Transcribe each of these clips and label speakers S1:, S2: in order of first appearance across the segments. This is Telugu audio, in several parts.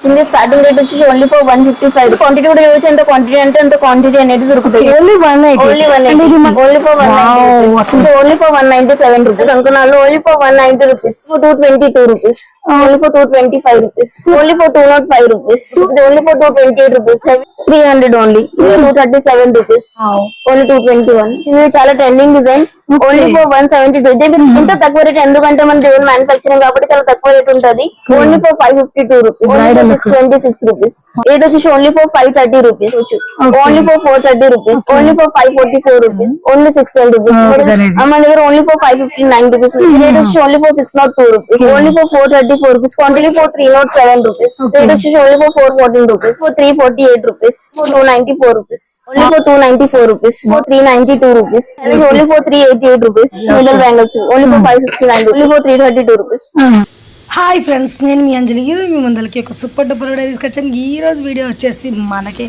S1: వచ్చింది. స్టార్టింగ్ రేట్ వచ్చి ఓన్లీ ఫర్ 155. క్వాంటిటీ కూడా చూడొచ్చు, ఎంత క్వాంటిటీ అంటే అంత క్వాంటిటీ అనేది దొరుకుతుంది.
S2: Only 180.
S1: Only 180. Only for 190. Only for 197 rupees. అంకనాలు only for 190 rupees. 222 rupees. Only for 225 rupees. Only for 205 rupees. Only for 228 rupees. 300 only. 237 rupees. Only 221. ఇది చాలా ట్రెండింగ్ డిజైన్. Only for 172. ఇంత తక్కువ రేట్ ఎందుకంటే మన దేవుడు మ్యానుఫాక్చరింగ్ కాబట్టి చాలా తక్కువ రేట్ ఉంటది. Only for 552 rupees. 626 rupees. Rate వచ్చేసి only for 530 rupees. Only for 430 rupees. Only for 544 rupees. Only 610 rupees. మన దగ్గర ఓన్లీ ఫర్ 559 రూపీస్. రేట్ వచ్చి only for 602 rupees. Only for 434 rupees. Quantity for 307 rupees. Rate వచ్చేసి only for 414 rupees. For 348 rupees. 294 rupees. Only for 294 rupees. For 392 rupees. Only for 388 rupees. Middle bangles only for 569. Only for 332 rupees.
S2: Hi friends, నేను మీ అంజలి. మీ ముందరికి ఒక సూపర్ డూపర్ వీడియో తీసుకొచ్చాను. ఈరోజు వీడియో వచ్చేసి మనకి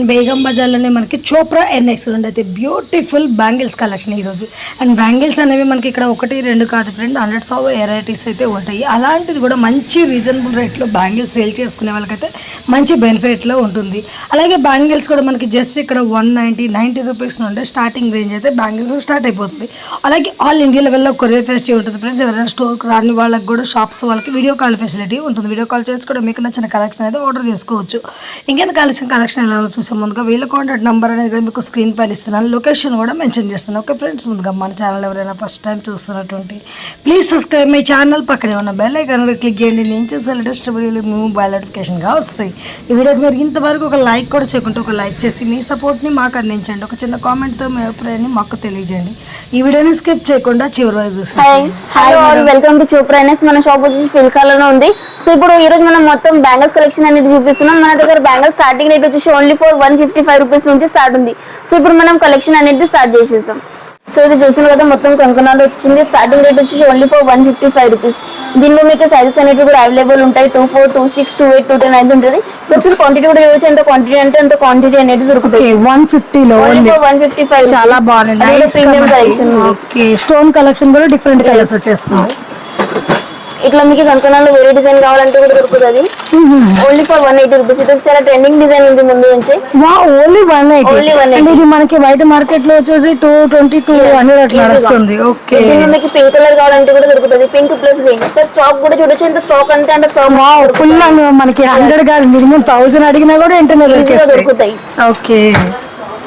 S2: బేగం బజార్లోనే మనకి చోప్రా NX నుండి అయితే బ్యూటిఫుల్ బ్యాంగిల్స్ కలెక్షన్ ఈరోజు. అండ్ బ్యాంగిల్స్ అనేవి మనకి ఇక్కడ 1, 2 కాదు ఫ్రెండ్, 100 వెరైటీస్ అయితే ఉంటాయి. అలాంటిది కూడా మంచి రీజనబుల్ రేట్లో బ్యాంగిల్స్ సేల్ చేసుకునే వాళ్ళకైతే మంచి బెనిఫిట్లో ఉంటుంది. అలాగే బ్యాంగిల్స్ కూడా మనకి జస్ట్ ఇక్కడ 190 రూపీస్ నుండి స్టార్టింగ్ రేంజ్ అయితే బ్యాంగిల్స్ స్టార్ట్ అయిపోతుంది. అలాగే ఆల్ ఇండియా లెవెల్లో కొరియర్ ఫెసిలిటీ ఉంటుంది ఫ్రెండ్స్. ఎవరైనా స్టోర్కి రాని వాళ్ళకి కూడా షాప్స్ వాళ్ళకి వీడియో కాల్ ఫెసిలిటీ ఉంటుంది. వీడియో కాల్ చేసి కూడా మీకు నచ్చిన కలెక్షన్ అయితే ఆర్డర్ చేసుకోవచ్చు. ఇంకెంత కలెక్షన్ ఎలా చూసే ముందుగా వీళ్ళ కాంటాక్ట్ నెంబర్ అనేది కూడా మీకు స్క్రీన్ పైన ఇస్తున్నాను. లొకేషన్ కూడా మెన్షన్ చేస్తున్నాను. ఓకే ఫ్రెండ్స్, ముందుగా మన ఛానల్ ఎవరైనా ఫస్ట్ టైం చూస్తున్నటువంటి ప్లీజ్ సబ్స్క్రైబ్ మై ఛానల్. పక్కనే ఉన్న బెల్ ఐకాన్ కూడా క్లిక్ చేయండి. నేను చేసే లేటెస్ట్ వీడియోలు మీ మొబైల్ నోటిఫికేషన్గా వస్తాయి. ఈ వీడియోకి మీరు ఇంతవరకు ఒక లైక్ కూడా చేయకుంటే ఒక లైక్ చేసి మీ సపోర్ట్ని మాకు అందించండి. ఒక చిన్న కామెంట్తో మీ అభిప్రాయాన్ని మాకు తెలియజేయండి. ఈ వీడియోని స్కిప్ చేయకుండా చివరి వరకు చూసి
S1: వెల్కమ్ టు చోప్రా NX. మన షాప్ వచ్చేసి ఫిల్కాలలో ఉంది. సో ఇప్పుడు ఈ రోజు మనం మొత్తం బ్యాంగిల్స్ కలెక్షన్ అనేది చూపిస్తున్నాం. మన దగ్గర బ్యాంగిల్స్ స్టార్టింగ్ రేట్ వచ్చేసి ఓన్లీ ఫర్ 155 రూపీస్ నుంచి స్టార్ట్ ఉంది. సో ఇప్పుడు మనం కలెక్షన్ అనేది స్టార్ట్ చేసేస్తాం. సో ఇది చూసిన కదా మొత్తం కంకణాలు వచ్చింది. స్టార్టింగ్ రేట్ వచ్చేసి ఓన్లీ ఫర్ 155 రూపీస్. దీనిలో మీకు సైజెస్ అనేవి కూడా అవైలబుల్ ఉంటాయి. 24, 26, 28, 29 అయితే ఉంటుంది. ప్లస్ క్వాంటిటీ కూడా చూడొచ్చు, ఎంత క్వాంటిటీ అంటే అంత క్వాంటిటీ అనేది దొరుకుతుంది.
S2: 150లో
S1: 155
S2: చాలా బాగుంది.
S1: Premium collection.
S2: స్టోన్ కలెక్షన్ కూడా డిఫరెంట్ కలర్స్ వచ్చేస్తున్నాయి.
S1: ఇట్లా మీకు కంకణాలు వేరే డిజైన్ కావాలంటే కూడా దొరుకుతుంది. Only for 180 rupees. ఇది చాలా ట్రెండింగ్ డిజైన్ ఉంది ముందు నుంచి.
S2: ఓన్లీ 180. ఇది మనకి బయట మార్కెట్ లో వచ్చేసి 220, 200 అట్లా నడుస్తుంది. ఓకే,
S1: మీకు పింక్ కలర్ కావాలంటే కూడా దొరుకుతుంది. Pink plus green. స్టాక్ కూడా చూడొచ్చు, ఎంత స్టాక్ అంటే అంత స్టాక్
S2: ఫుల్. మనకి 100 కాదు, మినిమం 1000 అడిగినా కూడా వెంటనే
S1: దొరుకుతాయి.
S2: ఓకే,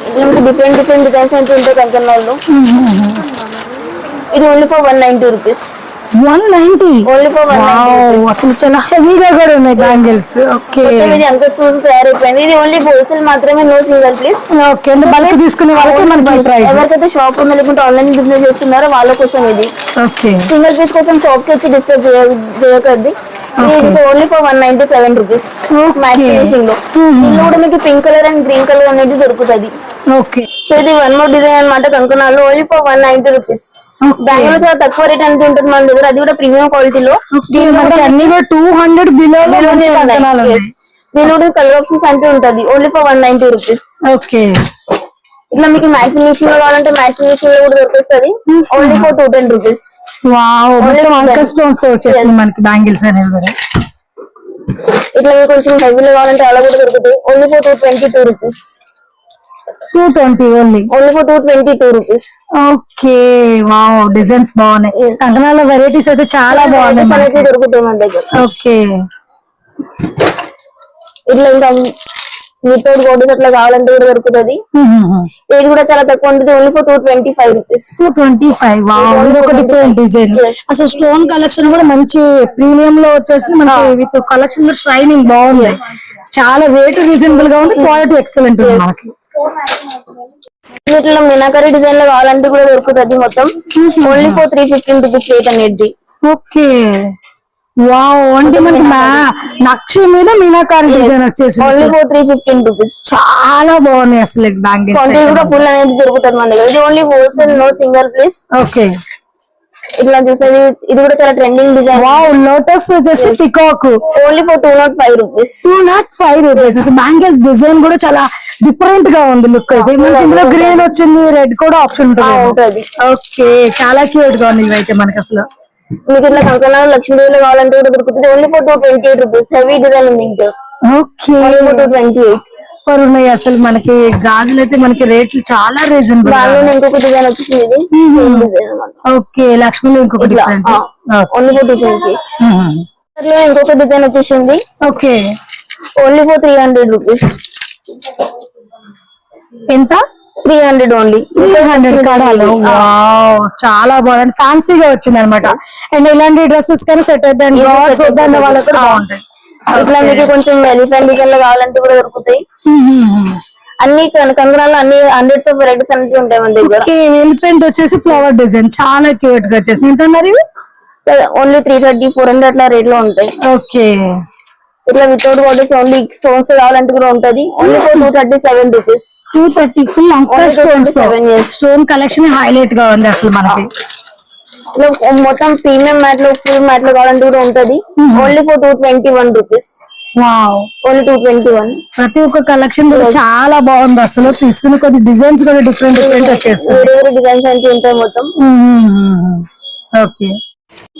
S1: ఇట్లా మీకు డిఫరెంట్ డిజైన్స్ అంటే ఉంటాయి కంకణాలు. ఇది only for 190 rupees.
S2: 190
S1: only for 190.
S2: అసలు చాలా హెవీగా కూడా ఉన్నాయి బ్యాంగిల్స్. ఓకే,
S1: ఇది అంకర్ సూజ్ తయారైపోయింది. ఇది ఓన్లీ హోల్సేల్ మాత్రమే, no single please.
S2: Okay, bulk తీసుకునే వాళ్ళకి మనకి ప్రైస్.
S1: ఎవరికైతే షాప్ ఉందో లేకుంటే ఆన్లైన్ బిజినెస్ చేస్తున్నారో వాళ్ళ కోసం ఇది.
S2: ఓకే,
S1: సింగిల్ పీస్ కోసం షాప్ కి వచ్చి డిస్టర్బ్ చేయకండి. Only for 197 rupees. Mat finishing లో దీనిలో కూడా మీకు pink colour and green colour అనేది దొరుకుతుంది.
S2: ఓకే,
S1: సో ఇది వన్ మోర్ డిజైన్ అనమాట కంకణాలు. Only for 190 rupees. బ్యాంగిల్ చాలా తక్కువ రేట్ అనేది ఉంటుంది మన దగ్గర. అది కూడా ప్రీమియం క్వాలిటీలో.
S2: అన్ని 200 బిలో.
S1: దీని కలర్ ఆప్షన్స్ అంటే ఉంటది. Only for 190 rupees.
S2: ఓకే,
S1: ఇట్లా మీకు మ్యాట్ ఫినిషింగ్ లో కావాలంటే మ్యాట్ ఫినిషింగ్ లో కూడా దొరికిస్తుంది. Only for 210 rupees.
S2: మనకి బ్యాంగిల్స్ అనేవి కూడా
S1: ఇట్లా మీకు కొంచెం హెవీలో కావాలంటే అలా కూడా దొరుకుతాయి. Only for 222 rupees.
S2: 220 only
S1: for 222 rupees.
S2: Okay, wow, designs బాగున్నాయి. కంకణాల వెరైటీస్ అయితే చాలా బాగున్నాయి,
S1: దొరుకుతాయి మన దగ్గర.
S2: ఓకే,
S1: ఇట్లా ఇంకా వితౌట్ బోర్డర్స్ అట్లా కావాలంటే కూడా దొరుకుతుంది. రేట్ కూడా చాలా తక్కువ ఉంటుంది. Only for 225 rupees.
S2: 225. వావ్, ఇది ఒక డిఫరెంట్ డిజైన్. అసలు స్టోన్ కలెక్షన్ కూడా మంచి ప్రీమియం లో వచ్చేసింది మనకి. విత్ కలెక్షన్ లో షైనింగ్ బాగుంది. చాలా రేట్ రీజనబుల్ గా ఉంది, క్వాలిటీ ఎక్సలెంట్ ఉంది మనకి.
S1: వీటిలో మీనాకరీ డిజైన్ లో కావాలంటే కూడా దొరుకుతుంది మొత్తం. ఓన్లీ ఫర్ 315 రూపీస్ రేట్ అనేది.
S2: ఓకే, వావ్, అంటే మనకి నక్షి మీద మీనాకారి డిజైన్ వచ్చేసి
S1: ఓన్లీ ఫర్ 315 రూపీస్.
S2: చాలా బాగున్నాయి అసలు బ్యాంగిల్స్.
S1: క్వాంటిటీ కూడా ఫుల్ అనేది దొరుకుతుంది మన దగ్గర. ఇది only wholesale, no single please.
S2: Okay,
S1: ఇట్లా చూసేది ఇది కూడా చాలా ట్రెండింగ్ డిజైన్.
S2: వావ్, లోటస్ వచ్చేసి peacock.
S1: Only for 205 rupees.
S2: 205 rupees. Bangles design కూడా చాలా డిఫరెంట్ గా ఉంది లుక్ అయితే. మనకి ఇందులో గ్రీన్ వచ్చింది, రెడ్ కూడా ఆప్షన్ ఉంటుంది. ఓకే, చాలా క్యూట్ గా ఉంది ఇవైతే మనకి. అసలు
S1: మీకు ఇట్లా కంకణాలు లక్ష్మీదేవిలో కావాలంటే కూడా దొరుకుతుంది. Only for 228 rupees. Heavy design ఉంది ఇంకా.
S2: Okay
S1: only for 228.
S2: సూపర్ ఉన్నాయి అసలు. మనకి గాజులు అయితే మనకి రేట్లు చాలా రీజనబుల్.
S1: దానిలో ఇంకొక డిజైన్ వచ్చేసింది, ఇది సేమ్ డిజైన్ అన్నమాట.
S2: ఓకే, లక్ష్మిలో ఇంకొక డిఫరెంట్.
S1: Only for 228. దాంట్లో ఇంకొక డిజైన్ వచ్చేసింది,
S2: ఓకే
S1: ఓన్లీ ఫర్ 300 రూపీస్.
S2: ఎంత?
S1: 300 ఓన్లీ.
S2: 300 కడాలు. వావ్, చాలా బాగుంది, ఫ్యాన్సీగా వచ్చింది అనమాట. అండ్ ఇలాంటి డ్రెస్సెస్ కానీ సెట్ అవుతాయి, బ్రాడ్స్ వద్దన్న వాళ్ళకి కూడా బాగుంటాయి.
S1: ఇట్లా మీకు కొంచెం ఎలిఫెంట్ డిజైన్ లో కావాలంటే కూడా దొరుకుతాయి. అన్ని కంగనాలు అన్ని హండ్రెడ్స్ ఆఫ్ వెరైటీస్ అన్ని ఉంటాయి మన దగ్గర.
S2: ఎలిఫెంట్ వచ్చేసి ఫ్లవర్ డిజైన్ చాలా క్యూట్ గా వచ్చేసి. ఎంత మరి?
S1: ఓన్లీ 330, 400 అట్లా రేట్ లో ఉంటాయి.
S2: ఓకే,
S1: ఇట్లా వితౌట్ బార్డర్స్ ఓన్లీ స్టోన్స్ కావాలంటే కూడా ఉంటది. Only for 237 rupees.
S2: 230 full anchor stones.
S1: 237.
S2: Stone collection highlight గా ఉంది అసలు మనకి.
S1: మొత్తం ప్రీమియం మ్యాట్ లో ఫుల్ మ్యాట్ లో కావాలంటే కూడా ఉంటది. Only for 221 rupees.
S2: Wow,
S1: only 221.
S2: ప్రతి ఒక్క కలెక్షన్ కూడా చాలా బాగుంది అసలు. తీసుకున్న కొద్ది డిజైన్స్ కూడా డిఫరెంట్ డిఫరెంట్ వచ్చేస్తాయి.
S1: వేరే వేరే డిజైన్స్ అంటే ఉంటాయి మొత్తం.
S2: ఓకే,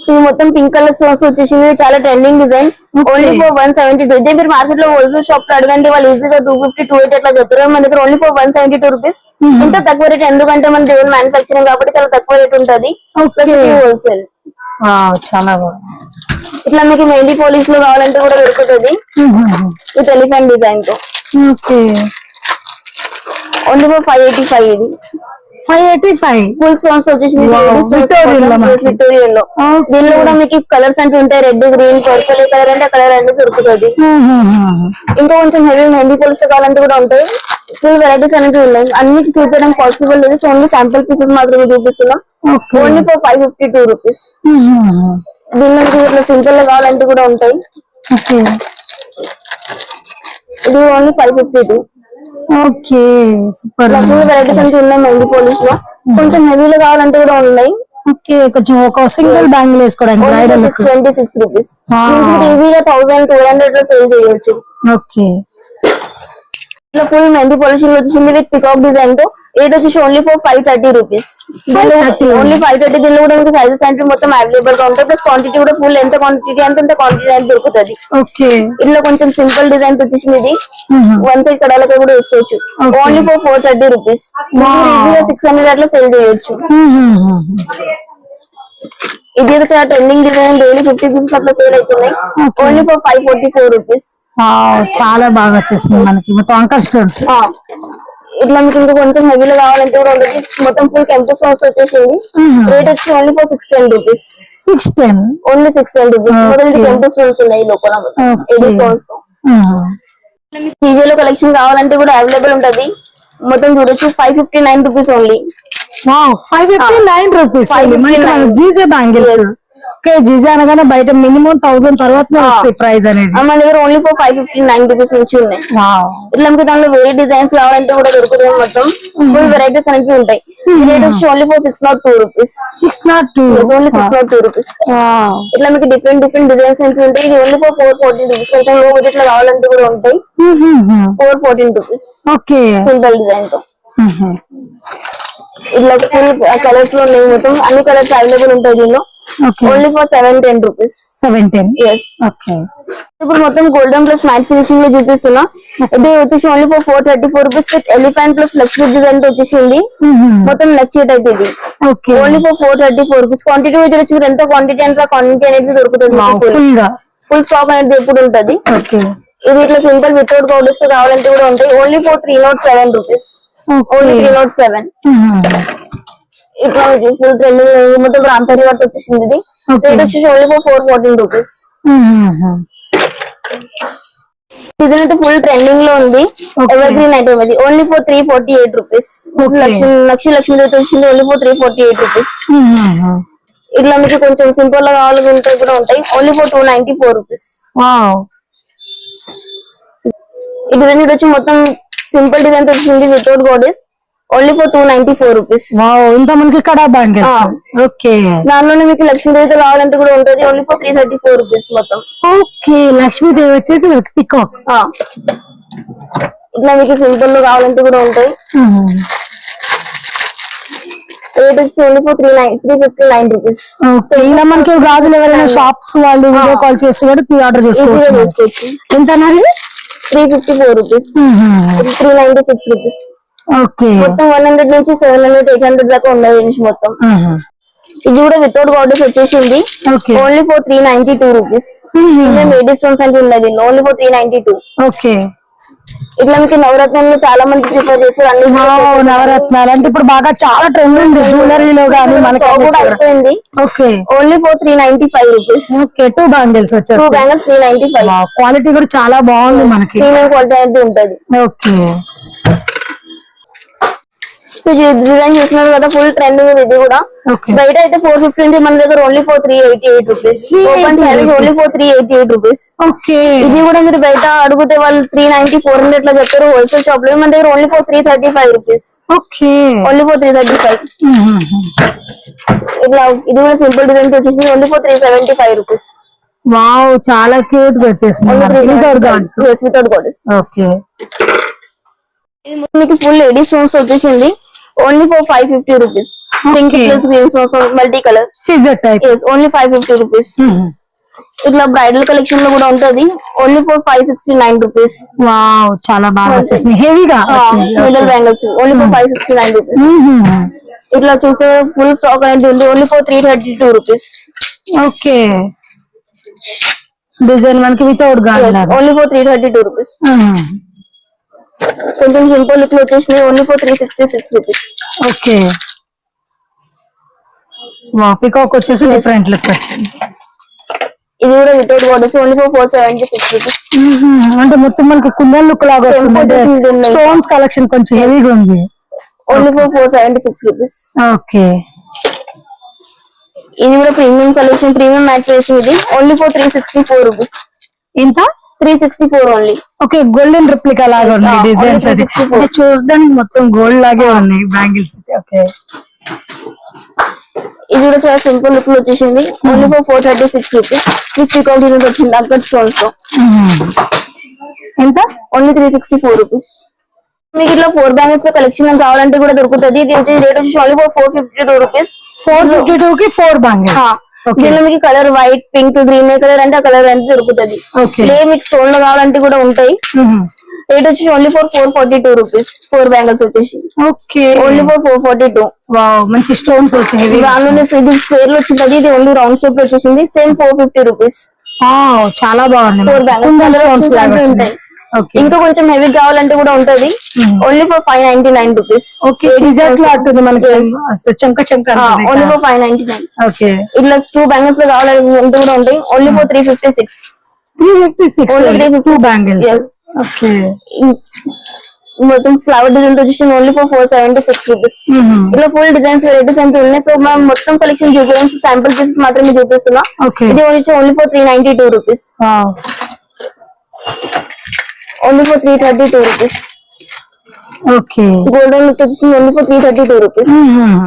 S1: ఇది మొత్తం పింక్ కలర్ స్టోన్స్ వచ్చేసింది, చాలా ట్రెండింగ్ డిజైన్. Only for 172. ఇదే మీరు మార్కెట్ లో హోల్సేల్ షాప్ లో అడగండి, వాళ్ళు ఈజీగా 250, 280 అట్లా చెప్తారు. మన దగ్గర ఓన్లీ ఫర్ 172 రూపీస్. ఇంత తక్కువ రేట్ ఎందుకంటే మన దేవుడు మ్యానుఫాక్చరింగ్ కాబట్టి చాలా తక్కువ రేట్ ఉంటది. హోల్సేల్.
S2: చాలా బాగుంది.
S1: ఇట్లా మీకు మెహందీ పాలిష్ లో కావాలంటే కూడా దొరుకుతుంది విత్ ఎలిఫెంట్ డిజైన్ తో.
S2: Okay,
S1: only for 585. ఇది
S2: 585
S1: ఫుల్ స్టోన్స్ వచ్చేసింది విక్టోరియన్ లో.
S2: Okay.
S1: దీనిలో కూడా మీకు కలర్స్ అంటే ఉంటాయి, రెడ్, గ్రీన్, పర్పుల్. ఏ కలర్ అంటే కలర్ అనేది దొరుకుతుంది. ఇంకా కొంచెం హెవీ మెహందీ పాలిష్ కావాలంటే కూడా ఉంటాయి. ఫుల్ వెరైటీస్ అనేవి ఉన్నాయి. అన్ని చూపించడానికి పాసిబుల్ లేదు, సో ఓన్లీ శాంపుల్ పీసెస్ మాత్రమే చూపిస్తున్నాం. Only for 552 rupees. దీనిలో మీకు ఇట్లా సింపుల్ గా కావాలంటే కూడా ఉంటాయి. ఇది only 552.
S2: Okay, super.
S1: Full varieties అంటే ఉన్నాయి మెహందీ పాలిష్ లో. కొంచెం హెవీలో కావాలంటే కూడా ఉన్నాయి.
S2: ఓకే, కొంచెం ఒక సింగిల్ బ్యాంగిల్ వేసుకోవడానికి
S1: 626 రూపీస్. ఈజీగా 1200 లో సేల్ చేయొచ్చు.
S2: ఓకే,
S1: ఇట్లా ఫుల్ మెహందీ పాలిషింగ్ వచ్చింది విత్ పికాక్ డిజైన్ తో. రేట్ వచ్చేసి ఓన్లీ ఫర్ 530 రూపీస్. ఓన్లీ 530. దీనిలో కూడా మీకు సైజెస్ అంటే మొత్తం అవైలబుల్ గా ఉంటాయి. ప్లస్ క్వాంటిటీ కూడా ఫుల్ ఎంత క్వాంటిటీ అంత క్వాంటిటీ అనేది దొరుకుతుంది.
S2: ఓకే,
S1: ఇట్లా కొంచెం సింపుల్ డిజైన్ వచ్చేసింది. ఇది వన్ సైడ్ కడాలపై కూడా వేసుకోవచ్చు. Only for 430 rupees. ఈజీగా 600 అట్లా సేల్ చేయొచ్చు. ఇది చాలా ట్రెండింగ్ డిజైన్, డైలీ 50 పీసెస్ అట్లా సేల్ అవుతున్నాయి. Only for 544 rupees.
S2: చాలా బాగా వచ్చేసింది మనకి మొత్తం అంకర్ స్టోన్స్.
S1: ఇట్లా మీకు ఇంకా కొంచెం హెవీలో కావాలంటే కూడా ఉంటుంది. మొత్తం ఫుల్ కెంపు స్టోన్స్ వచ్చేసింది. రేట్ వచ్చి only for 610 rupees.
S2: 610
S1: only 610 rupees. మొదటి కెంపు స్టోన్స్ ఉన్నాయి లోపల, ఎయిటీ స్టోన్స్ తో. లో కలెక్షన్ కావాలంటే కూడా అవైలబుల్ ఉంటది. మొత్తం చూడొచ్చు 559 rupees only.
S2: 559 rupees. GJ bangles. Okay, GJ అనగానే బయట మినిమం 1000 తర్వాత ప్రైస్ అనేది.
S1: మన దగ్గర ఓన్లీ ఫర్ 559 రూపీస్ నుంచి ఉన్నాయి. ఇట్లా మీకు దానిలో వేరే డిజైన్స్ కావాలంటే కూడా దొరుకుతుంది. మొత్తం ఫుల్ వెరైటీస్ అనేవి ఉంటాయి. రేట్ వచ్చి only for 602 rupees. 602 only 602 rupees. ఇట్లా మీకు డిఫరెంట్ డిఫరెంట్ డిజైన్స్ అనేవి ఉంటాయి. ఇది ఓన్లీ ఫర్ 414 రూపీస్. కొంచెం లో బడ్జెట్ లో కావాలంటే కూడా ఉంటాయి. 414 రూపీస్.
S2: ఓకే,
S1: సింపుల్ డిజైన్ తో. ఇట్లా ఫుల్ కలర్స్ లో ఉన్నాయి. మొత్తం అన్ని కలర్స్ అవైలబుల్ ఉంటాయి దీనిలో. Only for 710 rupees.
S2: 710.
S1: yes. Okay, ఇప్పుడు మొత్తం గోల్డెన్ ప్లస్ మ్యాట్ ఫినిషింగ్ లో చూపిస్తున్నా. ఇది వచ్చేసి only for 434 rupees with elephant plus Lakshmi design తో వచ్చేసింది. మొత్తం లక్ష్మీ టైప్ ఇది. Only for 434 rupees. క్వాంటిటీ వచ్చి మీరు ఎంత క్వాంటిటీ అంటే క్వాంటిటీ అనేది దొరుకుతుంది. ఫుల్ స్టాక్ అనేది ఎప్పుడు ఉంటది. ఇది ఇట్లా సింపుల్ వితౌట్ పౌడర్స్ తో కావాలంటే కూడా ఉంటాయి. Only for 307 rupees. ఓన్లీ 307. ఇట్లా ఫుల్ ట్రెండింగ్ మొత్తం రాంపేరి వర్క్ వచ్చేసింది. ఇది రేట్ వచ్చేసి ఓన్లీ ఫర్ 414 రూపీస్. డిజైన్ అయితే ఫుల్ ట్రెండింగ్ లో ఉంది. ఎవర్ గ్రీన్ ఐటమ్ అది. Only for 348 rupees. లక్ష్మీ వచ్చింది. Only for 348 rupees. ఇట్లా మీకు కొంచెం సింపుల్ గా కావాలంటే కూడా ఉంటాయి. Only for 294 rupees. ఈ డిజైన్ వచ్చి మొత్తం సింపుల్ డిజైన్ వచ్చింది without bodies. Only for 294 rupees.
S2: ఇంత మనకి కడా బ్యాంగిల్స్. ఓకే,
S1: దానిలోనే మీకు లక్ష్మీదేవి కావాలంటే కూడా ఉంటుంది. ఓన్లీ ఫర్ 334 రూపీస్ మొత్తం.
S2: ఓకే, లక్ష్మీదేవి వచ్చేసి పికాక్.
S1: ఇట్లా మీకు సింపుల్ లో కావాలంటే కూడా ఉంటాయి. రేట్ వచ్చి ఓన్లీ ఫర్ 359 రూపీస్.
S2: ఇలా మనకి గాజులు ఎవరైనా షాప్స్ వాళ్ళు వీడియో కాల్ చేసి కూడా ఆర్డర్ చేసుకోవచ్చు.
S1: చేసుకోవచ్చు.
S2: ఎంత అన్నారు?
S1: 354 రూపీస్, 396 రూపీస్.
S2: ఓకే
S1: మొత్తం 100 నుంచి 700, 800 దాకా ఉన్నాయి రేంజ్ మొత్తం. ఇది కూడా వితౌట్ బార్డర్స్ వచ్చేసింది.
S2: Okay
S1: only for 392 rupees. మేడీ stones అంటే ఉన్నది ఓన్లీ ఫర్ 392.
S2: ఓకే
S1: ఇట్లా మీకు నవరత్నంలో చాలా మంది ప్రిఫర్ చేస్తారు అన్ని.
S2: నవరత్నాలు అంటే ఇప్పుడు బాగా చాలా ట్రెండ్ ఉంది జ్యువెలరీలో కానీ మనకి
S1: స్టాక్ కూడా అయిపోయింది.
S2: Okay
S1: only for 395 rupees.
S2: Okay 2 bangles
S1: 2
S2: వచ్చేస్తాయి.
S1: బ్యాంగిల్స్ 395.
S2: క్వాలిటీ కూడా చాలా బాగుంది మనకి.
S1: ప్రీమియం క్వాలిటీ అనేది ఉంటది.
S2: ఓకే
S1: సో డిజైన్ చూస్తున్నారు కదా, ఫుల్ ట్రెండ్ ఉంది ఇది కూడా.
S2: ఓకే
S1: బయట అయితే 450 ఉంది, మన దగ్గర only for 388 rupees. Open challenge only for 388 rupees.
S2: Okay
S1: ఇది కూడా మీరు బయట అడిగితే వాళ్ళు 390, 400 ఇట్లా చెప్తారు హోల్సేల్ షాప్ లో. మన దగ్గర only for 335 rupees.
S2: Okay
S1: only for 335. ఇట్లా ఇది కూడా సింపుల్ డిజైన్ వచ్చేసింది ఓన్లీ ఫర్ 375 రూపీస్.
S2: వావ్ చాలా క్యూట్ గా వచ్చేసింది
S1: వితౌట్ గాడెస్.
S2: ఓకే
S1: మీకు ఫుల్ లేడీ స్టోన్స్ వచ్చేసింది only for 550 rupees. Pink plus green stones multi colour
S2: scissor type.
S1: Only 550 rupees. ఇట్లా బ్రైడల్ కలెక్షన్ లో కూడా ఉంటది ఓన్లీ ఫర్ 569 రూపీస్.
S2: వావ్ చాలా బాగా వచ్చేసింది హెవీగా
S1: middle bangles only for 569 rupees. ఇట్లా చూస్తే ఫుల్ స్టాక్ అనేది ఉంది only for 332 rupees.
S2: Okay design మనకి without guard
S1: only for 332 rupees. కొంచెం సింపుల్ లుక్ లో వచ్చేసినాయి ఓన్లీ ఫర్ 366 రూపీస్.
S2: ఓకే వా పికాక్ వచ్చేసి డిఫరెంట్ లుక్ వచ్చింది.
S1: ఇది కూడా without borders only for 476 rupees.
S2: అంటే మొత్తం మనకి కుందన్ లుక్ లాగా వస్తుంది. స్టోన్స్ కలెక్షన్ కొంచెం హెవీగా ఉంది.
S1: Only for 476 rupees.
S2: ఓకే
S1: ఇది కూడా ప్రీమియం కలెక్షన్, ప్రీమియం మ్యాట్రెస్. ఇది ఓన్లీ ఫర్ 364 రూపీస్.
S2: ఎంత?
S1: 364 ఓన్లీ.
S2: ఓకే గోల్డెన్ రిప్లికా లాగా ఉన్నాయి డిజైన్స్. అది చూడడానికి మొత్తం గోల్డ్ లాగే ఉన్నాయి బ్యాంగిల్స్. ఓకే
S1: ఇది కూడా చాలా సింపుల్ లుక్ లో వచ్చేసింది only for 436 rupees. With peacock design వచ్చింది అక్కడ స్టోన్స్ తో.
S2: ఎంత?
S1: Only 364 rupees. మీకు ఇట్లా 4 బ్యాంగిల్స్ లో కలెక్షన్ కావాలంటే కూడా దొరుకుతుంది. దీని రేట్ వచ్చి ఓన్లీ ఫర్ 452 రూపీస్.
S2: 452 కి 4 బ్యాంగిల్స్.
S1: దీనిలో మీకు కలర్ వైట్, పింక్, గ్రీన్ ఏ కలర్ అంటే ఆ కలర్ అంటే దొరుకుతుంది. లే మీకు స్టోన్ లో కావాలంటే కూడా ఉంటాయి. రేట్ వచ్చి ఓన్లీ ఫర్ 442 రూపీస్. 4 బ్యాంగిల్స్ వచ్చేసి
S2: ఓకే
S1: ఓన్లీ ఫర్ 442.
S2: వావ్ మంచి స్టోన్స్ వచ్చాయి.
S1: దానిలో ఇది స్క్వేర్ లో వచ్చింది, ఇది ఓన్లీ రౌండ్ షేప్ లో వచ్చేసింది. Same 450 rupees.
S2: చాలా బాగుంది.
S1: 4 బ్యాంగిల్స్ ఉంటాయి. ఇంకా కొంచెం హెవీ కావాలంటే కూడా ఉంటది only for 599 rupees.
S2: Okay scissor cloth ఉంది మనకి చంక చంక
S1: ఓన్లీ ఫర్ 599.
S2: ఓకే
S1: ఇట్లా 2 బ్యాంగిల్స్ లో కావాలంటే కూడా ఉంటాయి ఓన్లీ ఫర్ 356.
S2: 356 బ్యాంగిల్స్. ఓకే
S1: మొత్తం ఫ్లవర్ డిజైన్ వచ్చేసి ఓన్లీ ఫర్ 476 రూపీస్. ఇట్లా ఫుల్ డిజైన్స్ వెరైటీస్ అంటే ఉన్నాయి. సో మనం మొత్తం కలెక్షన్ చూపించాం, శాంపుల్ పీసెస్ మాత్రమే చూపిస్తున్నా. ఇది only for 392 rupees. Only for 332 rupees.
S2: Okay
S1: golden look వచ్చేసి ఓన్లీ ఫర్ 332 రూపీస్.